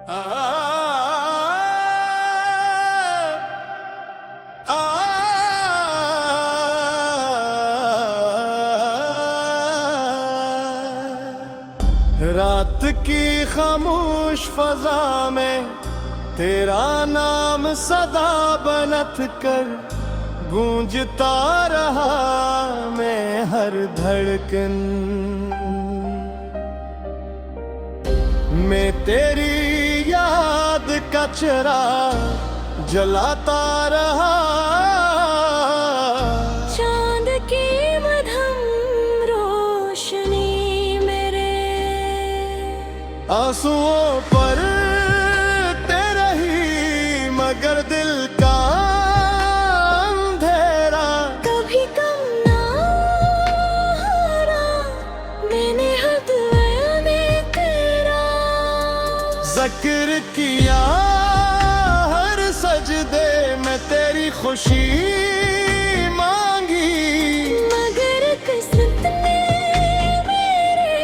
रात की खामोश फजा में तेरा नाम सदा बनत कर गूंजता रहा मैं हर धड़कन में तेरी याद का चिराग जलाता रहा। चांद की मधम रोशनी मेरे आंसुओं पर तेरा ही मगर दिल का अंधेरा कभी कम ना हारा मैंने हद में तेरा जिक्र किया हर सजदे में तेरी खुशी मांगी मगर किस्मत ने मेरे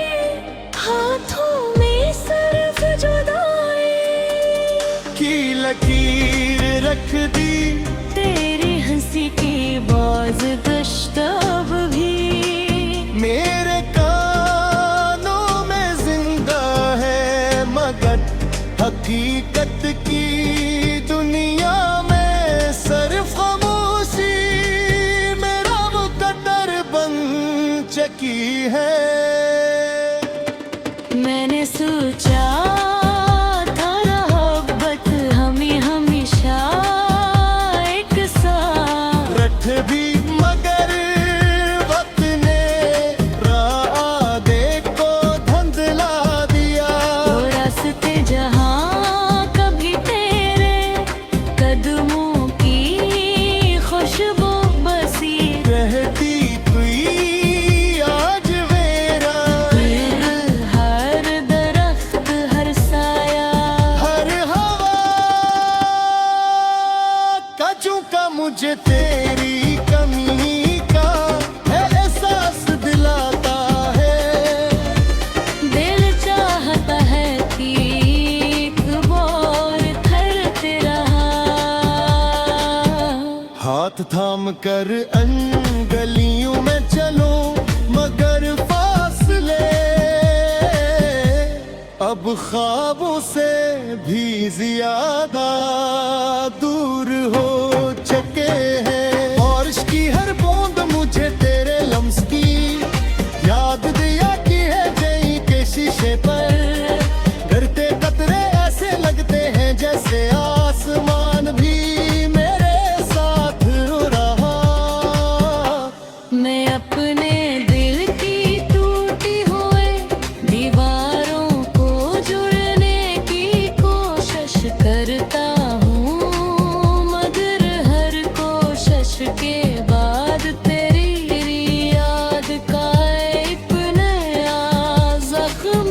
हाथों में सिर्फ जुदाई की लकीर रख दी। तेरी हंसी की बाज गश्त अब भी मेरे कानों में जिंदा है मगर हकीकत की दुनिया में सिर्फ खामोशी मेरा मुकद्दर बन चुकी है। मैंने सोचा था मोहब्बत हमें हमेशा एक साथ रख भी मगर वक्त ने राह को धुंधला दिया। वो रास्ते जहाँ कभी तेरे कदमों की खुशबू बसी रहती तुई आज मेरा फिर हर दरख्त हर साया हर हवा का झोंका मुझे तेरी कमी का एहसास दिलाता है। दिल चाहता है कि एक बार करते रहा हाथ थाम कर गलियों में चलो मगर फासले अब ख्वाबों से भी ज्यादा दूर हो चुके हैं। बारिश की हर बूंद मुझे तेरे लम्स की याद दिया कि है जई के शीशे पर गिरते कतरे ऐसे लगते हैं जैसे आसमान भी मेरे साथ रो रहा। मैं अपने दिल की टूटी हुई दीवारों को जुड़ने की कोशिश करता हूँ मगर हर कोशिश के बाद तेरी याद का एक नया जख्म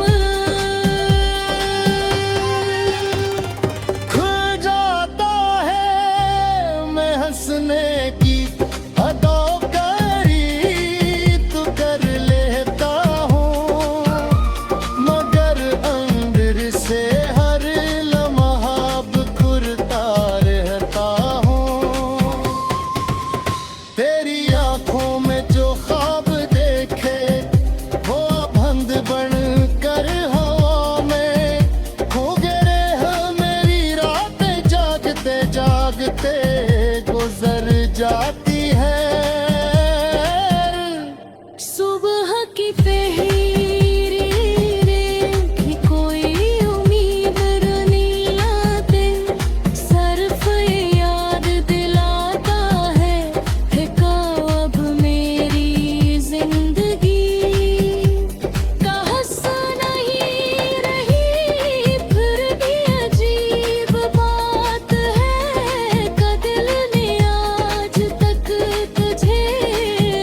खुल जाता है मैं हंसने की अदाकारी तो कर लेता हूँ मगर अंदर से हर लम्हा बुकुरता रहता हूँ। तेरी आंखों में जो ख्वाब देखे वो बंद बन कर हवा में खो गए हैं मेरी रातें जागते जागते गुजर जाती है। सुबह की पहरी की कोई उम्मीद नहीं लाते सिर्फ याद दिलाता है कब मेरी जिंदगी का हिस्सा नहीं रही फिर भी अजीब बात है का दिल ने आज तक तुझे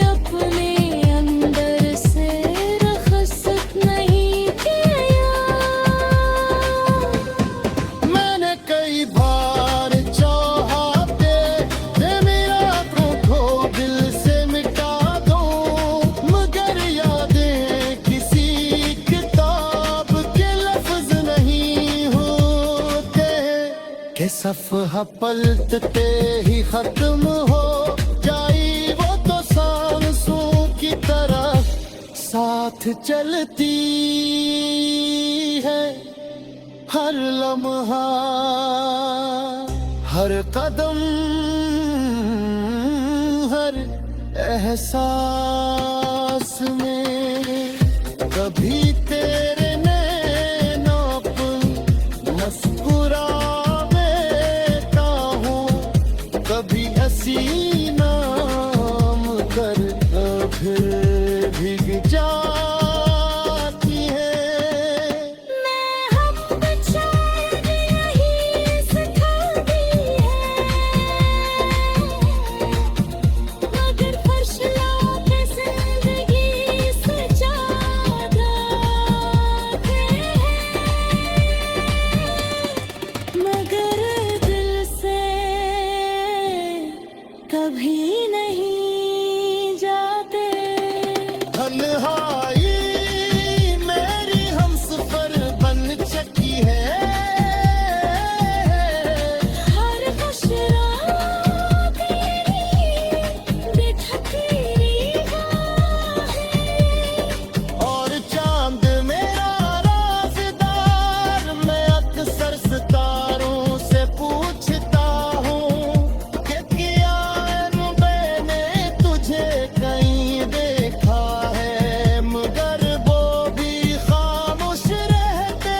अपने अंदर से रख सफहा पलटते ही खत्म हो जाई वो तो सांसों की तरह साथ चलती है हर लम्हा हर कदम हर एहसास में कभी तेरे नैनों पर मुस्कुराता हूँ कभी हंसी नाम कर फिर भीग जाती है कभी नहीं जाते तन्हाई मेरी हमसफर बन चुकी है हर खुश रात तेरी बिठती राहें और चांद मेरा राज़दार मैं अक्सर सितारों से पूछता हूँ कि किया मैंने तुझे कहीं देखा है मगर वो भी खामोश रहते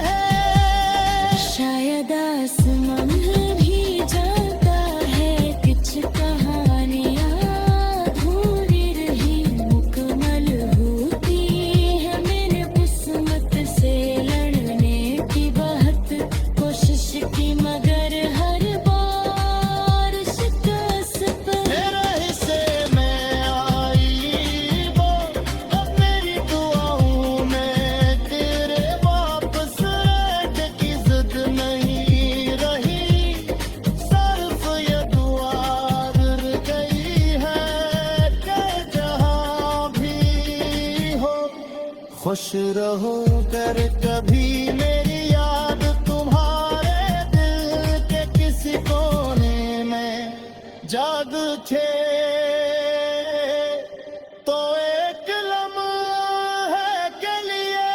हैं शायद आसमान भी जानता है कुछ कहानियाँ अधूरी रही मुकम्मल होती है मेरे किस्मत से लड़ने की बहुत कोशिश की मगर हर बार शिकस्त मेरे हिस्से में आई वो अब मेरी दुआओं में तेरे वापस आने की जिद नहीं रही सिर्फ ये दुआ रह गई है कि जहाँ भी हो खुश रहो कर कभी मेरी याद तुम्हारे दिल के किसी कोने में जाग थे तो एक लम्हे के लिए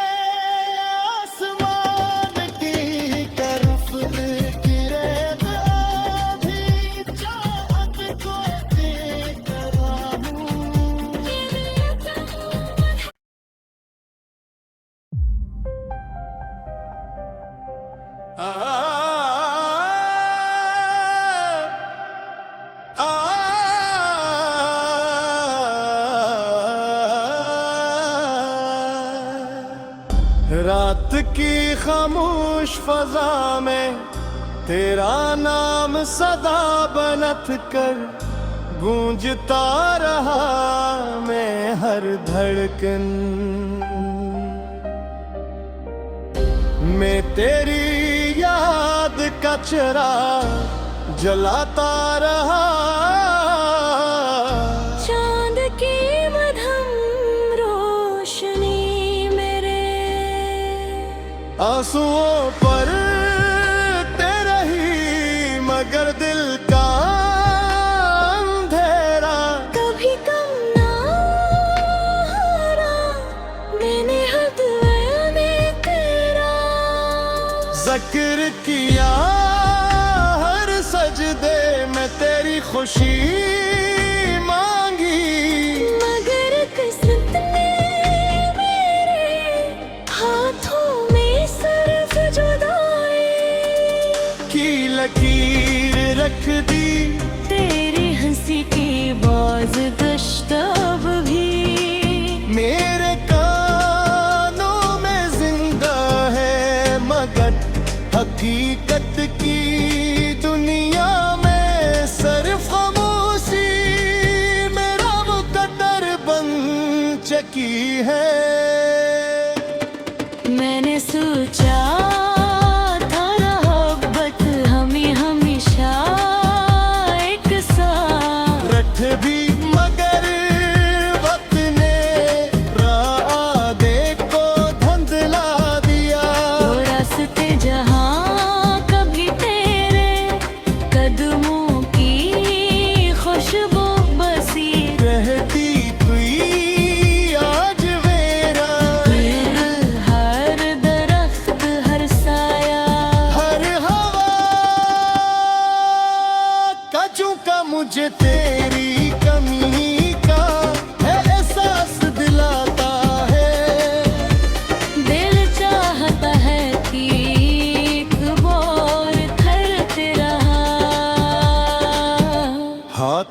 आसमान की तरफ गिरे भी चाहत को देख रहा हूँ रात की खामोश फजा में तेरा नाम सदा बनत कर गूंजता रहा मैं हर धड़कन मैं तेरी याद का चिराग जलाता रहा चांद की मधम रोशनी मेरे आंसुओं पर तेरा ही मगर दिल का अंधेरा कभी कम ना हारा मैंने हद में तेरा जिक्र किया हर सजदे में तेरी खुशी मांगी मगर किस्मत ने मेरे हाथों में सिर्फ जुदाई की लकीर रख दी तेरी हंसी की बाज गश्त अब भी मेरे कानों में जिंदा है मगर हकीकत की दुनिया में सिर्फ खामोशी मेरा मुकद्दर बन चुकी है मैंने सोचा था मोहब्बत हमें हमेशा एक साथ रख भी मगर वक्त ने रादे को धुंधला दिया तो रास्ते जहाँ कभी तेरे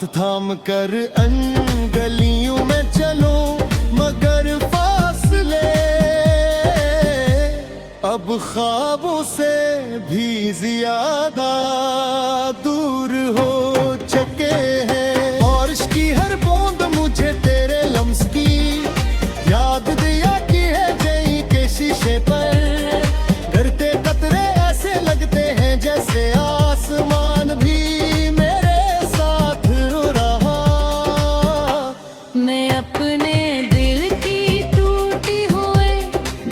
हाथ थाम कर अन गलियों में चलो मगर फासले अब ख्वाबों से भी ज्यादा दूर हो चुके हैं। बारिश की हर बूंद मुझे तेरे लम्स की याद दिया कि है गई के शीशे पर। डरते कतरे ऐसे लगते हैं जैसे आसमान भी मेरे साथ रहा। मैं अपने दिल की टूटी हुए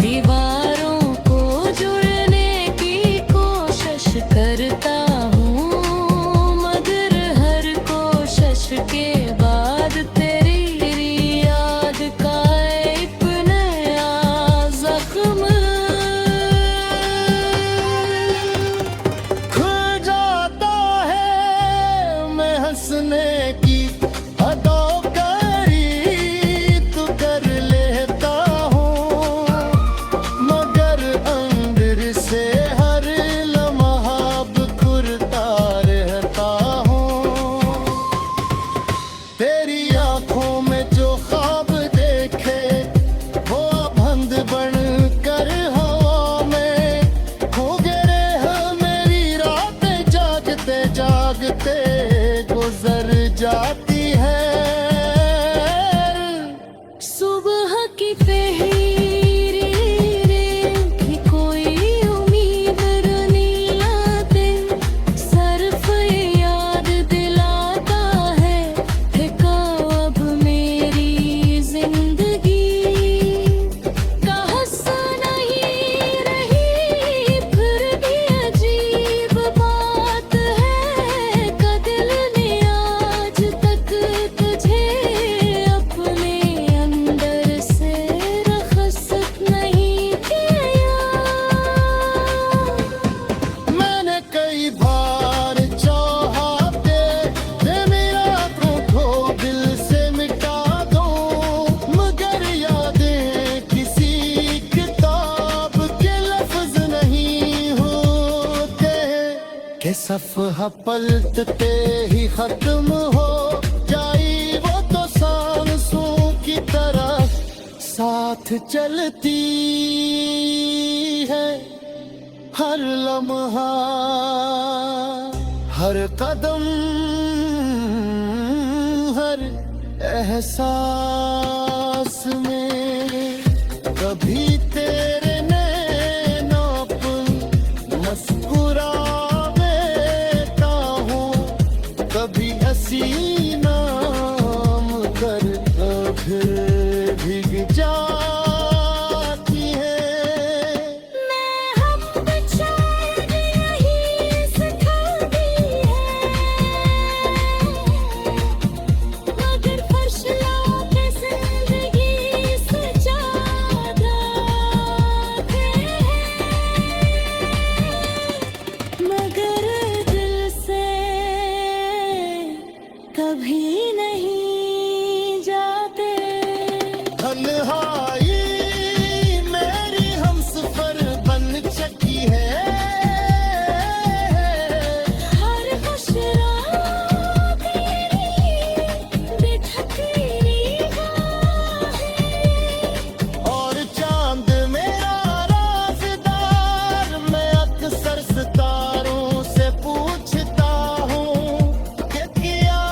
दीवारों को जुड़ने की कोशिश करता हूँ, मगर हर कोशिश के बाद तेरी याद का एक नया जख्म खुल जाता है। मैं हंसने की अदाकारी तो कर लेता हूँ, मगर अंदर से हर लम्हा बिखरता रहता हूँ। तेरी आंखों में जो ख्वाब देखे वो बंद बन कर हवा में खो गए हैं। मेरी रातें जागते जागते गुजर जाती है। सुबह की फेरी की कोई उम्मीद नहीं लाते, सिर्फ याद दिलाता है कब अब मेरी जिंदगी का हिस्सा नहीं रही। फिर भी अजीब बात है कि दिल ने आज तक तुझे अपने अंदर से रखसत नहीं किया। मैंने कई बार चाहा दे मेरा को दिल से मिटा दो, मगर यादें किसी किताब के लफ्ज नहीं होते कि सफ़हा पलटते ही खत्म हो जाई वो तो सांसों की तरह साथ चलती है। हर लम्हा हर कदम हर एहसास में कभी तेरे नैनों पर मुस्कुराता हूँ, कभी हंसी नाम कर फिर भीग जाती है। मैं हम बेचारे यही सिखाती है, मगर फर्श लौटे जिंदगी से ज्यादा है, मगर दिल से कभी नहीं जाते। तन्हाई मेरी हमसफर बन चुकी है। हर खुश रात तेरी बिठती निगाहें, और चांद मेरा राज़दार। मैं अक्सर सितारों से पूछता हूँ कि क्या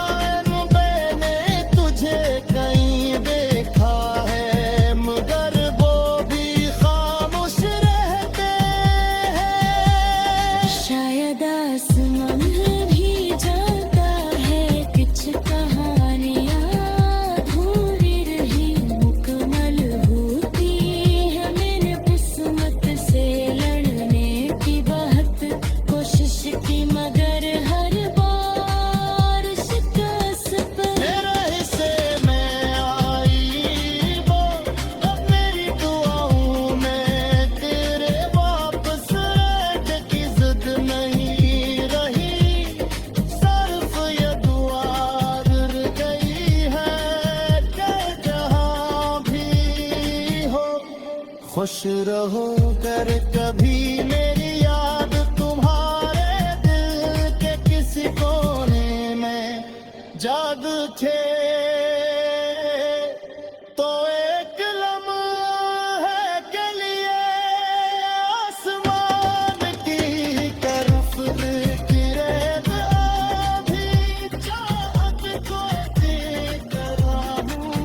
मैंने तुझे कहीं देखा है, मगर वो भी खामोश रहते हैं। शायद आसमान भी जाता है, कुछ कहानियाँ अधूरी रही मुकम्मल होती है। मैंने किस्मत से लड़ने की बहुत कोशिश की, मगर हर बार शिकस्त मेरे हिस्से में आई वो अब मेरी दुआओं में तेरे वापस आने की जिद नहीं रही। सिर्फ ये दुआ रह गई है कि जहाँ भी हो खुश रहो कर कभी मेरी याद तुम्हारे दिल के किसी कोने में जाग पूछे तो एक लम्हे के लिए आसमान की तरफ गिरे अभी चाहत को देख रहा हूँ।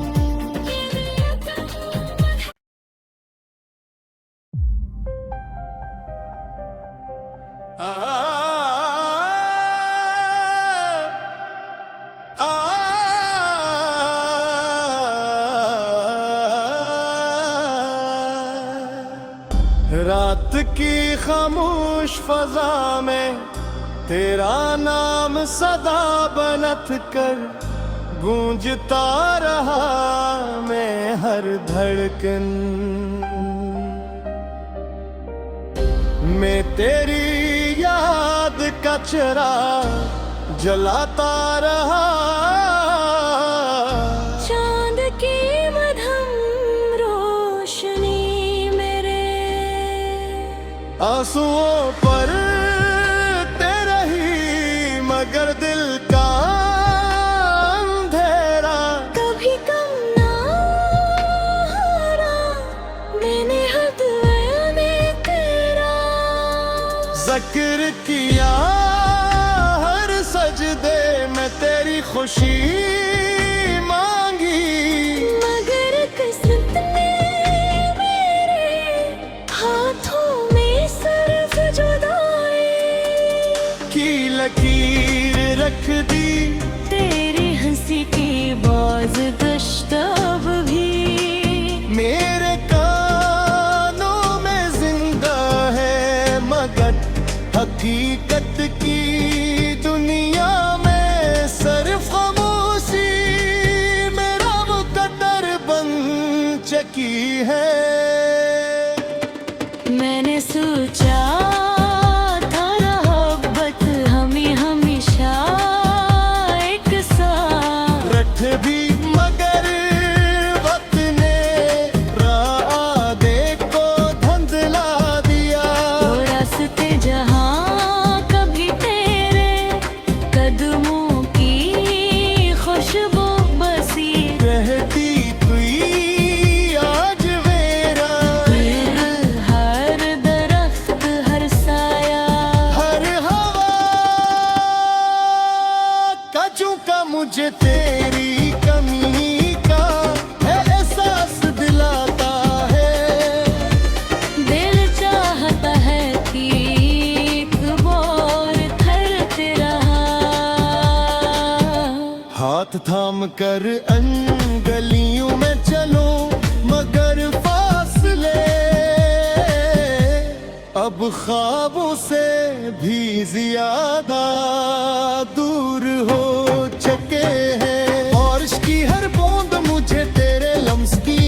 रात की खामोश फजा में तेरा नाम सदा बनत कर गूंजता रहा मैं हर धड़कन मैं तेरी याद का चिराग जलाता रहा। चांद की मधम रोशनी मेरे आंसुओं पर तेरा ही मगर दिल का अंधेरा कभी कम ना हारा मैंने हर दुआ में तेरा जिक्र किया हर सजदे में तेरी खुशी मांगी मगर किस्मत ने मेरे हाथों में सिर्फ जुदाई की लकीर रख दी। तेरी हंसी की बाज गश्त अब भी मेरे कानों में जिंदा है मगर हकीकत की दुनिया में सिर्फ खामोशी मेरा मुकद्दर बन चुकी है। मैंने सोचा था मोहब्बत हमें हमेशा एक साथ रख भी मगर वक्त ने राह को धुंधला दिया। तो रास्ते जहाँ कभी तेरे कदमों की खुशबू बसी रहती तुई आज मेरा फिर हर दरख्त हर साया हर हवा का झोंका मुझे तेरी कमी का एहसास दिलाता है। दिल चाहता है कि एक बार थरते रहा हाथ थाम कर गलियों में चलो मगर फासले अब ख्वाबों से भी ज्यादा दूर हो चुके हैं। बारिश की हर बूंद मुझे तेरे लम्स की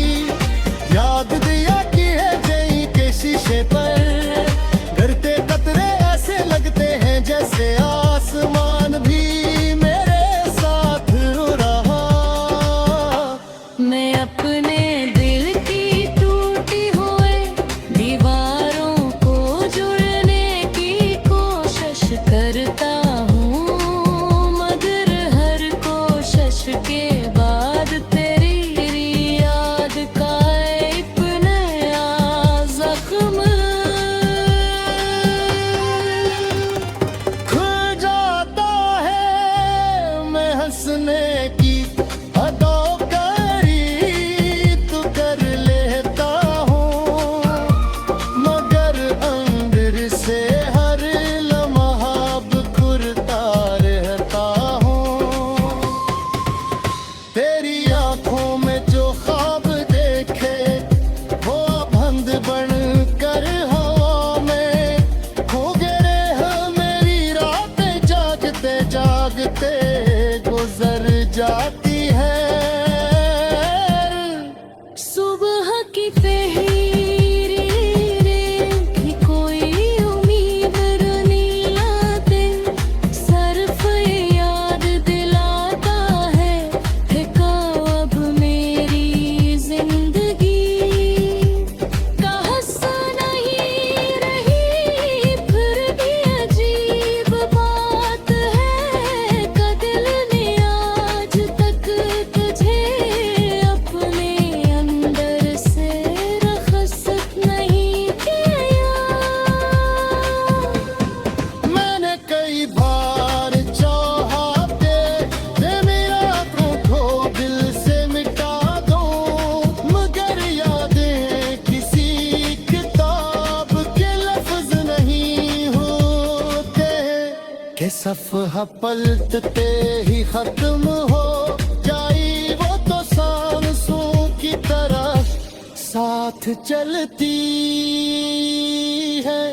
याद दिया कि है गई के शीशे पर गिरते कतरे ऐसे लगते हैं जैसे आसमान भी मेरे साथ रो रहा। मैं अपने दिल की टूटी हुए दीवारों को जुड़ने की कोशिश करता हूँ मगर हर कोशिश के बाद तेरी याद का एक नया जख्म खुल जाता है मैं हंसने की अदाकारी तो कर लेता हूँ मगर अंदर से हर लम्हा बुकुरता रहता हूँ। तेरी आंखों में जो ख्वाब देखे वो बंद बन कर हवा में खो गए हैं मेरी रातें जागते जागते गुजर जाती है। सुबह की फेरी की कोई उम्मीद नहीं लाते सिर्फ याद दिलाता है अब मेरी जिंदगी का हिस्सा नहीं रही फिर भी अजीब बात है कि दिल ने आज तक सफहा पलटते ही खत्म हो जाई वो तो सांसों की तरह साथ चलती है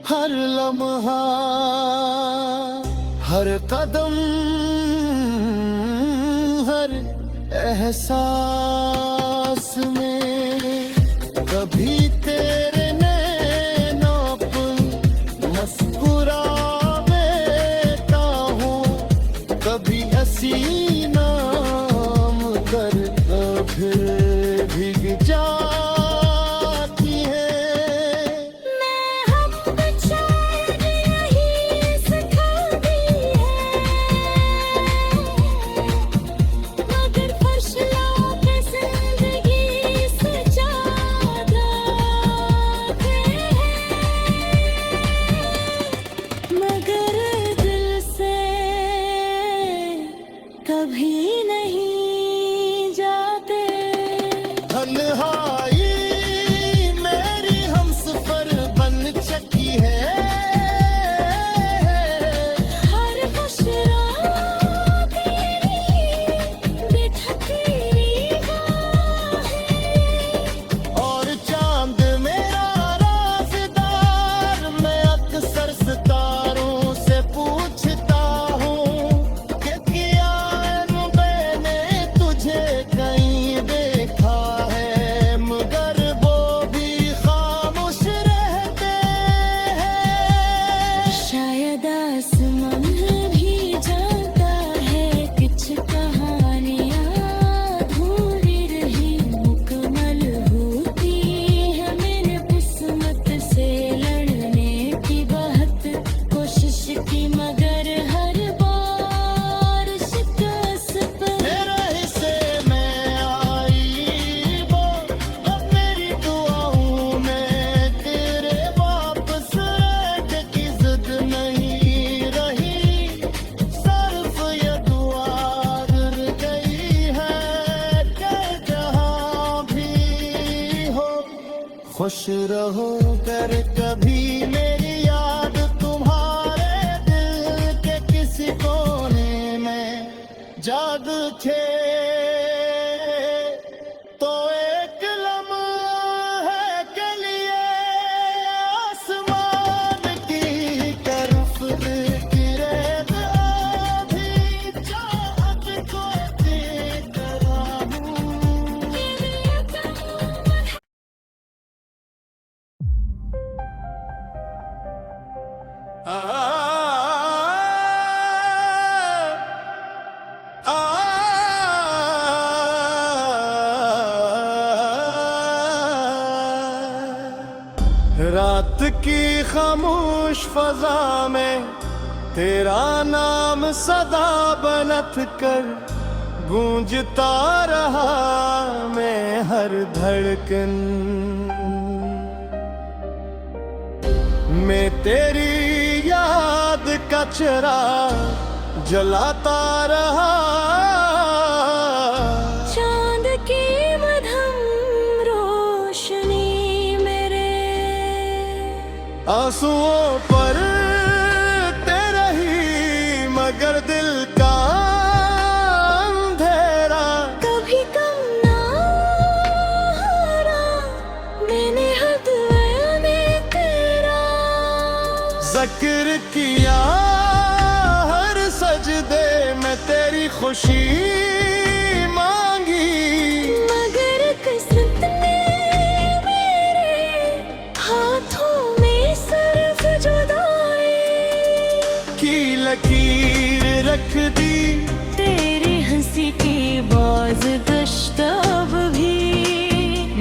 हर लम्हा हर कदम हर एहसास में कभी तेरे नैनों पर मुस्कुराता हूँ कभी हंसी नाम कर फिर भीग जाती है कभी नहीं जाते तन्हाई मेरी हमसफर बन चुकी है हर खुश रात तेरी बिठती निगाहें और चांद मेरा राज़दार मैं अक्सर सितारों से पूछता हूँ कि किया मैंने तुझे कहीं देखा है मगर वो भी खामोश रहते हैं शायद आसमान भी जानता है कुछ कहानियाँ अधूरी रही मुकम्मल होती है मेरे किस्मत से लड़ने की बहुत कोशिश की मगर हर बार शिकस्त पर तेरे हिस्से में आई वो अब मेरी दुआओं में तेरे वापस आने की जिद नहीं रही सिर्फ ये दुआ गिर गई है कि जहाँ भी हो खुश रहो कर कभी मेरी याद तुम्हारे दिल के किसी कोने में जाग थे तो एक लम्हे के लिए आसमान की तरफ गिरे आधी चाहत को देख रहा हूँ रात की खामोश फजा में तेरा नाम सदा बनत कर गूंजता रहा मैं हर धड़कन मैं तेरी याद का चिराग जलाता रहा चांद की मधम रोशनी मेरे आंसुओं पर तेरा ही मगर दिल का अंधेरा कभी कम ना हारा मैंने हद में तेरा जिक्र किया हर सजदे में तेरी खुशी मांगी मगर किस्मत ने मेरे हाथों में सिर्फ जुदाई की लकीर रख दी तेरी हंसी की बाज गश्त अब भी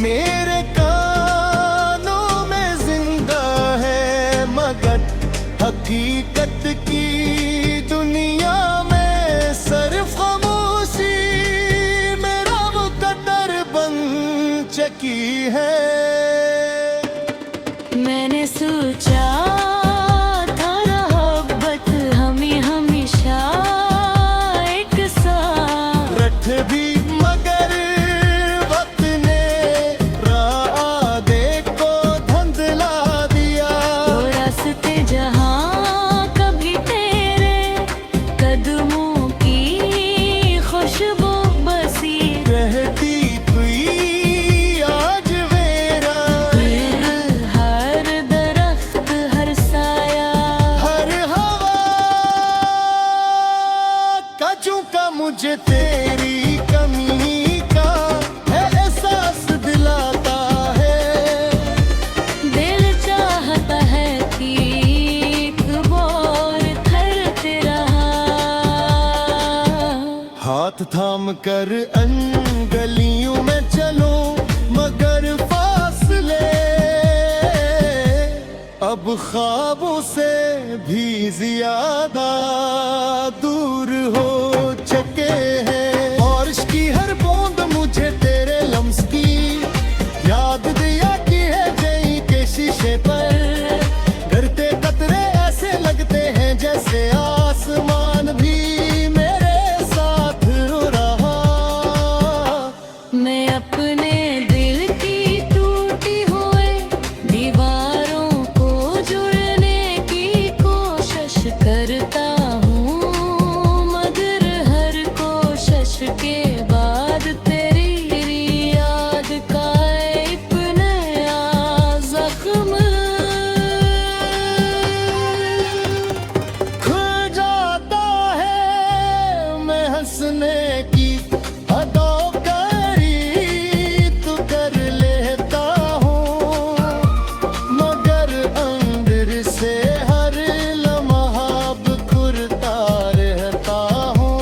मेरे कानों में जिंदा है मगर हकीकत की दुनिया में सिर्फ खामोशी मेरा मुकद्दर बन चुकी है मैंने सोचा था मोहब्बत हमें हमेशा एक साथ रख भी मगर वक्त ने रादे को धुंधला दिया तो रास्ते जहाँ कभी तेरे थाम कर गलियों में चलो मगर फासले अब ख्वाबों से भी ज्यादा दूर हो चुके हैं। बारिश की हर बूंद मुझे तेरे लम्स की याद दिया कि है जई के शीशे पर डरते कतरे ऐसे लगते हैं जैसे आसमान भी मेरे साथ रो रहा। मैं अपने दिल की टूटी हुए दीवारों को जुड़ने की कोशिश करता हूँ मगर हर कोशिश के बाद तेरी याद का एक नया जख्म खुल जाता है। मैं हंसने की अदाकारी तो कर लेता हूँ मगर अंदर से हर लम्हा बिखरता रहता हूँ।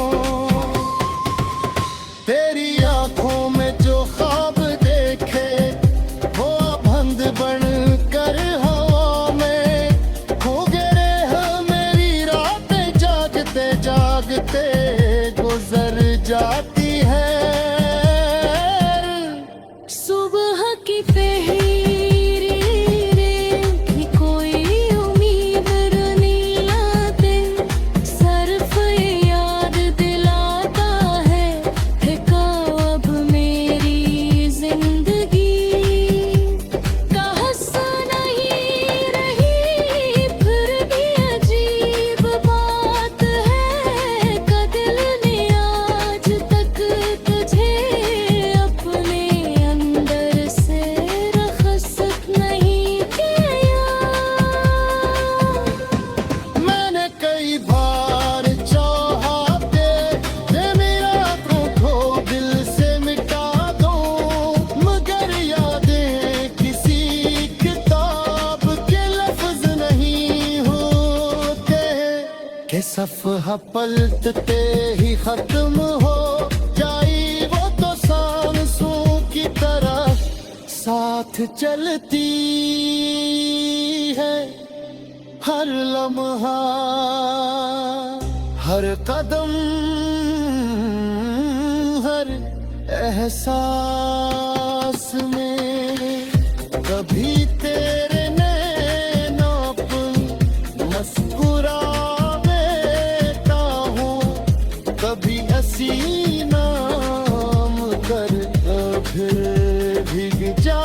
तेरी आंखों में जो ख्वाब देखे वो बंद बन कर हवा में खो गए हैं। मेरी रातें जागते जागते गुजर जाती है। सुबह की पहरी की कोई उम्मीद नहीं लाते सिर्फ याद दिलाता है कब मेरी जिंदगी का हिस्सा नहीं रही। फिर भी अजीब बात है कि दिल ने आज तक तुझे अपने अंदर से रखसत नहीं किया। मैंने कई बार चाहा दे मेरा को दिल से मिटा दो मगर यादें किसी किताब के लफ्ज नहीं होते कि सफ़हा पलटते ही खत्म हो जाई वो तो सांसों की तरह साथ चलती है। हर लम्हा हर कदम हर एहसास में कभी तेरे नैनों पर मुस्कुराता हूँ कभी हसी नाम कर फिर भीग जा